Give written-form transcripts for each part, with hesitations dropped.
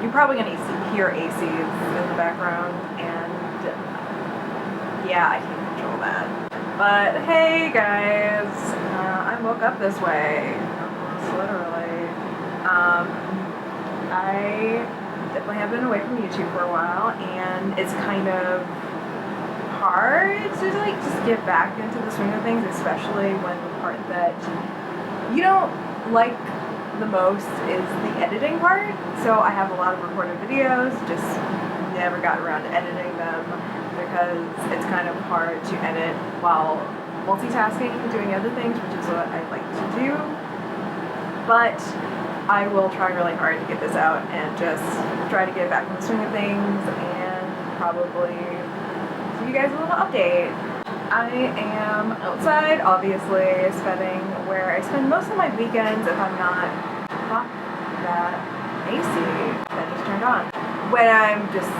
you're probably going to hear ACs in the background, and yeah, I can't control that. But hey guys, I woke up this way, almost literally. I definitely have been away from YouTube for a while, and it's kind of hard to like just get back into the swing of things, especially when the part that you don't like the most is the editing part. So I have a lot of recorded videos, just never got around to editing them because it's kind of hard to edit while multitasking and doing other things, which is what I like to do. But I will try really hard to get this out and just try to get back in the swing of things and probably give you guys a little update. I am outside, obviously, spending where I spend most of my weekends if I'm not. Fuck that AC that just turned on. When I'm just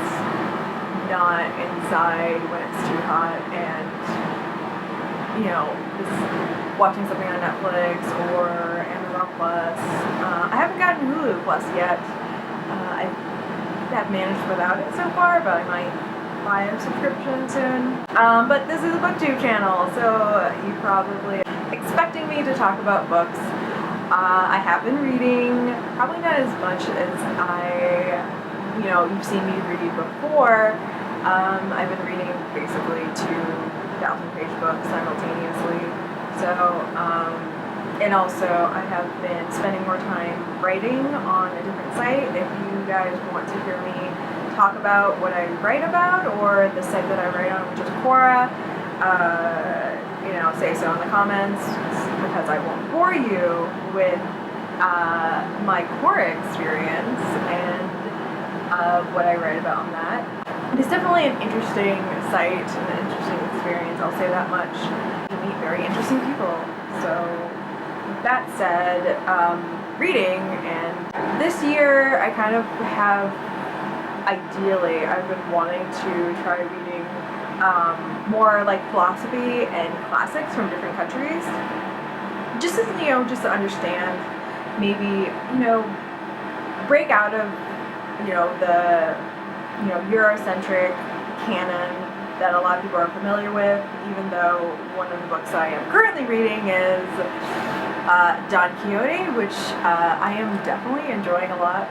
not inside, when it's too hot, and you know, just watching something on Netflix or Amazon Plus. I haven't gotten Hulu Plus yet. I have managed without it so far, but I might buy a subscription soon. But this is a booktube channel, so you're probably expecting me to talk about books. I have been reading, probably not as much as you've seen me read before. I've been reading basically 2,000-page books simultaneously. So, and also I have been spending more time writing on a different site. If you guys want to hear me talk about what I write about, or the site that I write on, which is Quora, say so in the comments, because I won't bore you with my Quora experience and what I write about on that. It's definitely an interesting site and an interesting experience, I'll say that much. You meet very interesting people. So with that said, reading, and this year I kind of have, ideally, I've been wanting to try reading more like philosophy and classics from different countries. Just as, just to understand, maybe, break out of, the, Eurocentric canon that a lot of people are familiar with, even though one of the books I am currently reading is Don Quixote, which I am definitely enjoying a lot,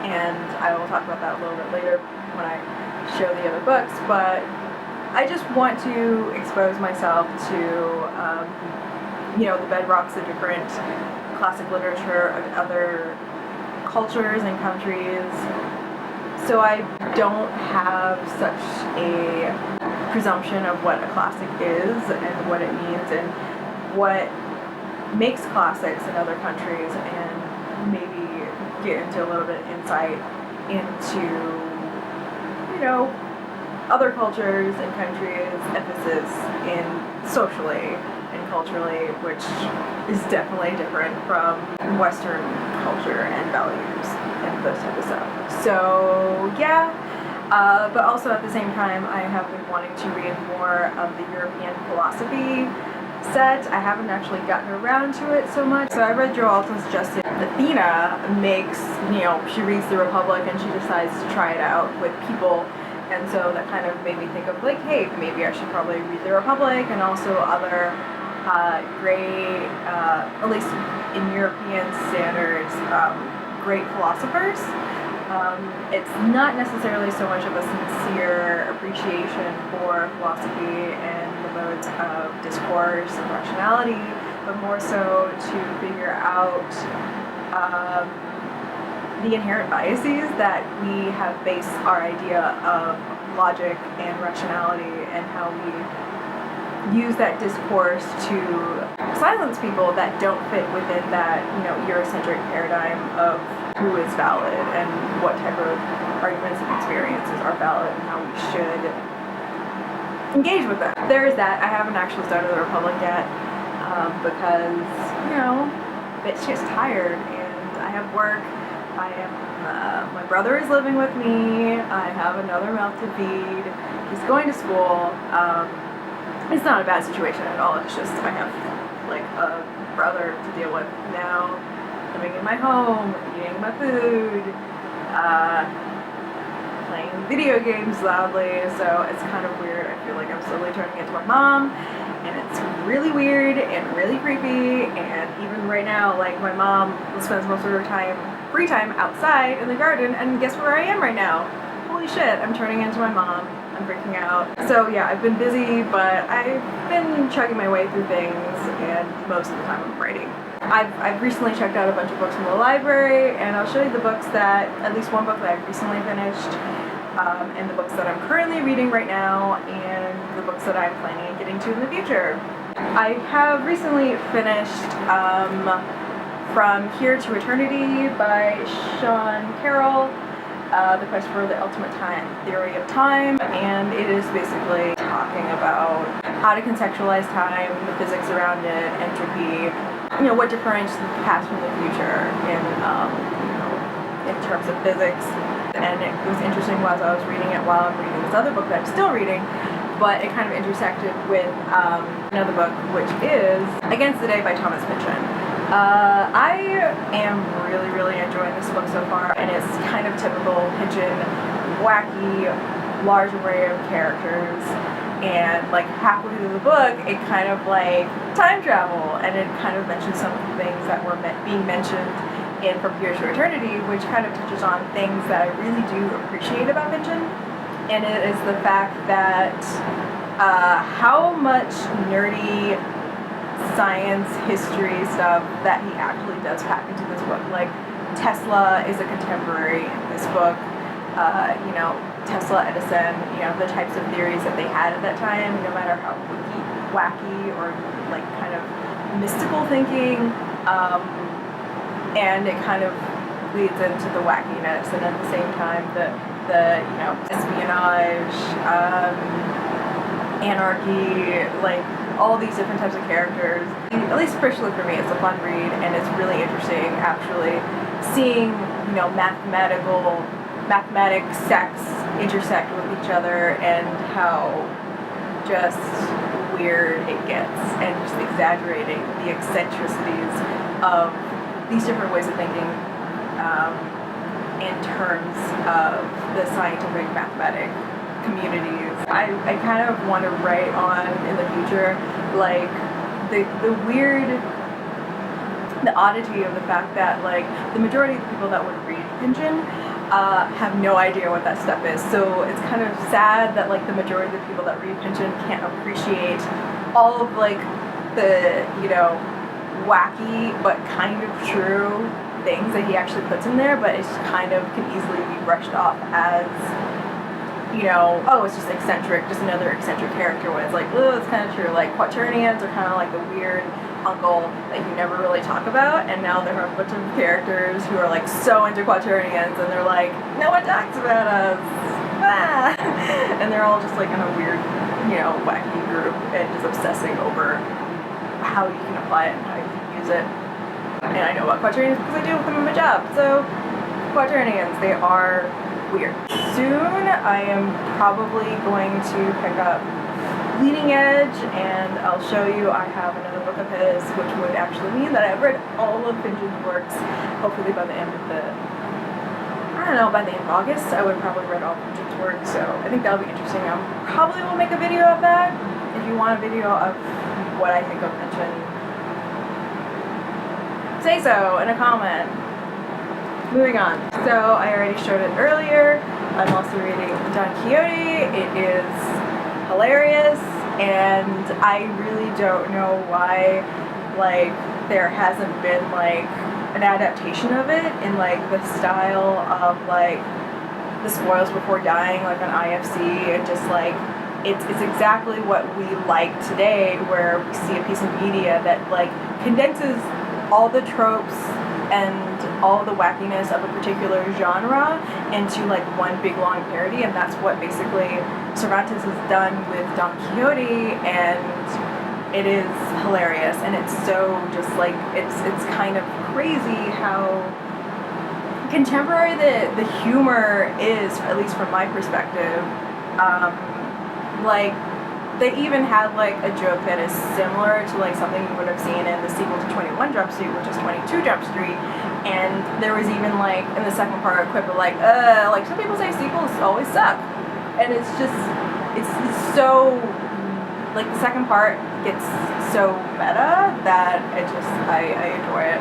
and I will talk about that a little bit later when I show the other books, but I just want to expose myself to, the bedrocks of different classic literature of other cultures and countries, so I don't have such a presumption of what a classic is and what it means and what makes classics in other countries, and maybe get into a little bit of insight into, other cultures and countries' emphasis in socially and culturally, which is definitely different from Western culture and values and those type of stuff. So yeah, but also at the same time, I have been wanting to read more of the European philosophy set. I haven't actually gotten around to it so much. So I read Jo Alton's Justice. Athena makes, she reads The Republic and she decides to try it out with people. And so that kind of made me think of like, hey, maybe I should probably read The Republic and also other great, at least in European standards, great philosophers. It's not necessarily so much of a sincere appreciation for philosophy and the modes of discourse and rationality, but more so to figure out the inherent biases that we have based our idea of logic and rationality, and how we use that discourse to silence people that don't fit within that, Eurocentric paradigm of who is valid and what type of arguments and experiences are valid and how we should engage with them. There is that. I haven't actually started The Republic yet because, it's just tired and I have work. I am, my brother is living with me. I have another mouth to feed. He's going to school. It's not a bad situation at all. It's just I have like a brother to deal with now, living in my home, eating my food, playing video games loudly, so it's kind of weird. I feel like I'm slowly turning into my mom, and it's really weird and really creepy. And even right now, like, my mom spends most of her free time outside in the garden, and guess where I am right now? Holy shit, I'm turning into my mom. I'm freaking out. So yeah, I've been busy, but I've been chugging my way through things, and most of the time I'm writing. I've recently checked out a bunch of books from the library, and I'll show you the books that, at least one book that I've recently finished, and the books that I'm currently reading right now, and the books that I'm planning on getting to in the future. I have recently finished From Here to Eternity by Sean Carroll, The Quest for the Ultimate Theory of Time, and it is basically talking about how to contextualize time, the physics around it, entropy, what differentiates the past from the future in terms of physics. And it was interesting as I was reading it while I'm reading this other book that I'm still reading, but it kind of intersected with another book, which is Against the Day by Thomas Pynchon. I am really enjoying this book so far, and it's kind of typical Pynchon, wacky, large array of characters, and like halfway through the book it kind of like time travel, and it kind of mentions some of the things that were being mentioned in From Here to Eternity, which kind of touches on things that I really do appreciate about Pynchon, and it is the fact that how much nerdy science history stuff that he actually does pack into this book. Like, Tesla is a contemporary in this book. Tesla, Edison, the types of theories that they had at that time, no matter how wacky or like kind of mystical thinking, and it kind of leads into the wackiness, and at the same time the espionage, anarchy, like all these different types of characters. At least personally for me, it's a fun read, and it's really interesting actually seeing mathematics sects intersect with each other, and how just weird it gets, and just exaggerating the eccentricities of these different ways of thinking in terms of the scientific mathematic communities. I kind of want to write on in the future, like the oddity of the fact that like the majority of the people that would read Pynchon have no idea what that stuff is. So it's kind of sad that like the majority of the people that read Pynchon can't appreciate all of like the wacky but kind of true things that he actually puts in there, but it's kind of can easily be brushed off as oh, it's just eccentric, just another eccentric character, when it's like, oh, it's kind of true. Like, quaternions are kind of like the weird uncle that you never really talk about, and now there are a bunch of characters who are like so into quaternions, and they're like, no one talks about us, and they're all just like in a weird, wacky group, and just obsessing over how you can apply it and how you can use it. And I know about quaternions because I deal with them in my job. So, quaternions, they are weird. Soon I am probably going to pick up Leading Edge, and I'll show you I have another book of his, which would actually mean that I've read all of Pynchon's works. Hopefully by the end of August I would have probably read all of Pynchon's works, so I think that'll be interesting. I probably will make a video of that. If you want a video of what I think of Pynchon, say so in a comment. Moving on. So I already showed it earlier. I'm also reading Don Quixote. It is hilarious, and I really don't know why like there hasn't been like an adaptation of it in like the style of like The Spoils Before Dying, like on IFC, and just like it's exactly what we like today, where we see a piece of media that like condenses all the tropes and all the wackiness of a particular genre into like one big long parody, and that's what basically Cervantes has done with Don Quixote, and it is hilarious, and it's so just like it's kind of crazy how contemporary the humor is, at least from my perspective. Like they even had like a joke that is similar to like something you would have seen in the sequel to 21 Jump Street, which is 22 Jump Street, And there was even like in the second part a quip of like some people say sequels always suck, and it's so like the second part gets so meta that I enjoy it,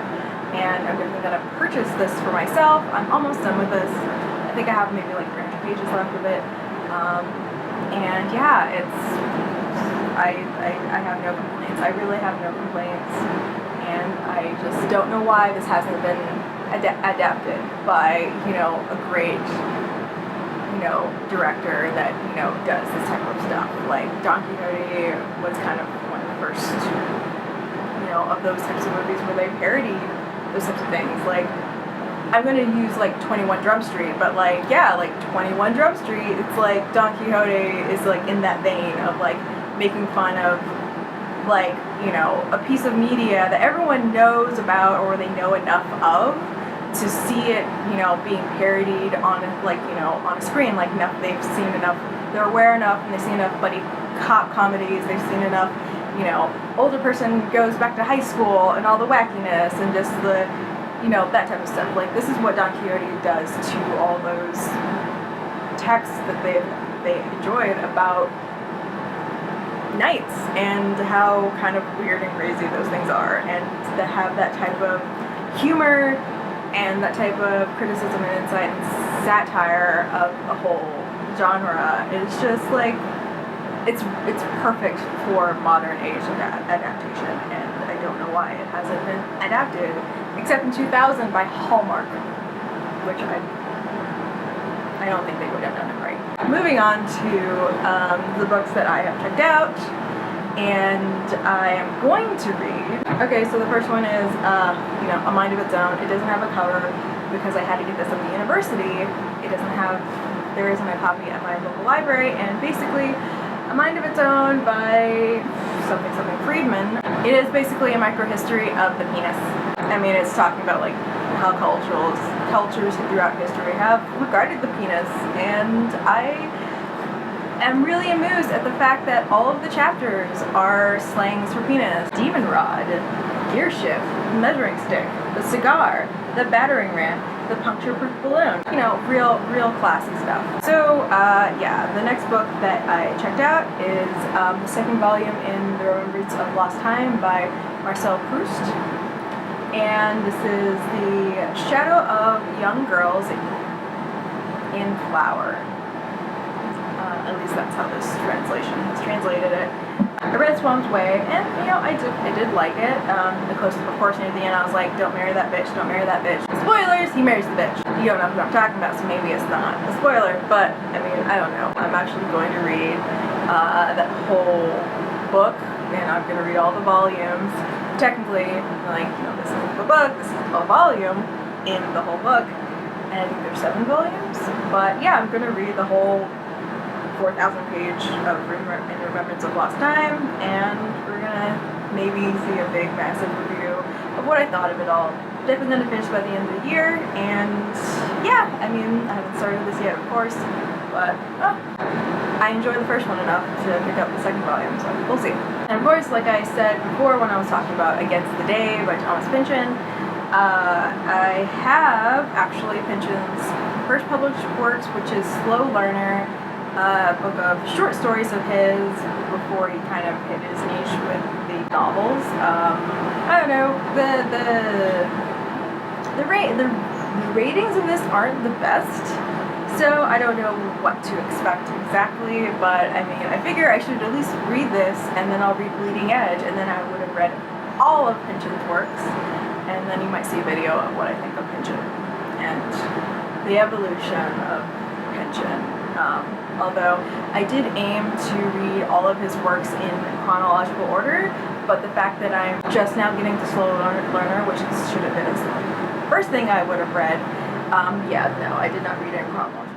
and I'm definitely gonna purchase this for myself. I'm almost done with this. I think I have maybe like 300 pages left of it, and yeah, I have no complaints. I really have no complaints, and I just don't know why this hasn't been adapted by a great director that does this type of stuff. Like Don Quixote was kind of one of the first of those types of movies where they parodied those types of things. Like I'm gonna use like 21 Drum Street, but like 21 Drum Street, it's like Don Quixote is like in that vein of like making fun of like a piece of media that everyone knows about or they know enough of to see it being parodied on on a screen. Like they've seen enough, they're aware enough, and they've seen enough buddy cop comedies, they've seen enough older person goes back to high school and all the wackiness and just the that type of stuff. Like this is what Don Quixote does to all those texts that they enjoyed about knights and how kind of weird and crazy those things are, and to have that type of humor and that type of criticism and insight and satire of a whole genre is just like it's perfect for modern age adaptation, and I don't know why it hasn't been adapted except in 2000 by Hallmark, which I don't think they would have done it right. Moving on to the books that I have checked out and I am going to read. Okay, so the first one is A Mind of Its Own. It doesn't have a cover because I had to get this at the university. There isn't a copy at my local library, and basically A Mind of Its Own by something Friedman. It is basically a microhistory of the penis. I mean, it's talking about like how cultures throughout history have regarded the penis, and I am really amused at the fact that all of the chapters are slangs for penis. Demon rod, gear shift, measuring stick, the cigar, the battering ram, the puncture-proof balloon. Real classy stuff. So, yeah, the next book that I checked out is the second volume in The Remembrance of Lost Time by Marcel Proust. And this is the shadow of young girls in flower. At least that's how this translation has translated it. I read Swam's Way, and I did like it. Of course, near the end, I was like, "Don't marry that bitch! Don't marry that bitch!" Spoilers: he marries the bitch. You don't know who I'm talking about, so maybe it's not a spoiler. But I mean, I don't know. I'm actually going to read that whole book, and I'm going to read all the volumes. Technically, this is a book. This is a volume in the whole book, and there's 7 volumes. But yeah, I'm going to read the whole 4,000 page of In Remembrance of Lost Time, and we're gonna maybe see a big massive review of what I thought of it all. Definitely gonna finish by the end of the year, and yeah, I mean, I haven't started this yet, of course, but I enjoyed the first one enough to pick up the second volume, so we'll see. And of course, like I said before when I was talking about Against the Day by Thomas Pynchon, I have actually Pynchon's first published works, which is Slow Learner, a book of short stories of his before he kind of hit his niche with the novels. I don't know, the ratings of this aren't the best, so I don't know what to expect exactly, but I mean, I figure I should at least read this, and then I'll read Bleeding Edge, and then I would have read all of Pynchon's works, and then you might see a video of what I think of Pynchon and the evolution of Pynchon. Although I did aim to read all of his works in chronological order, but the fact that I'm just now getting to Slow Learner, which should have been the first thing I would have read, yeah, no, I did not read it in chronological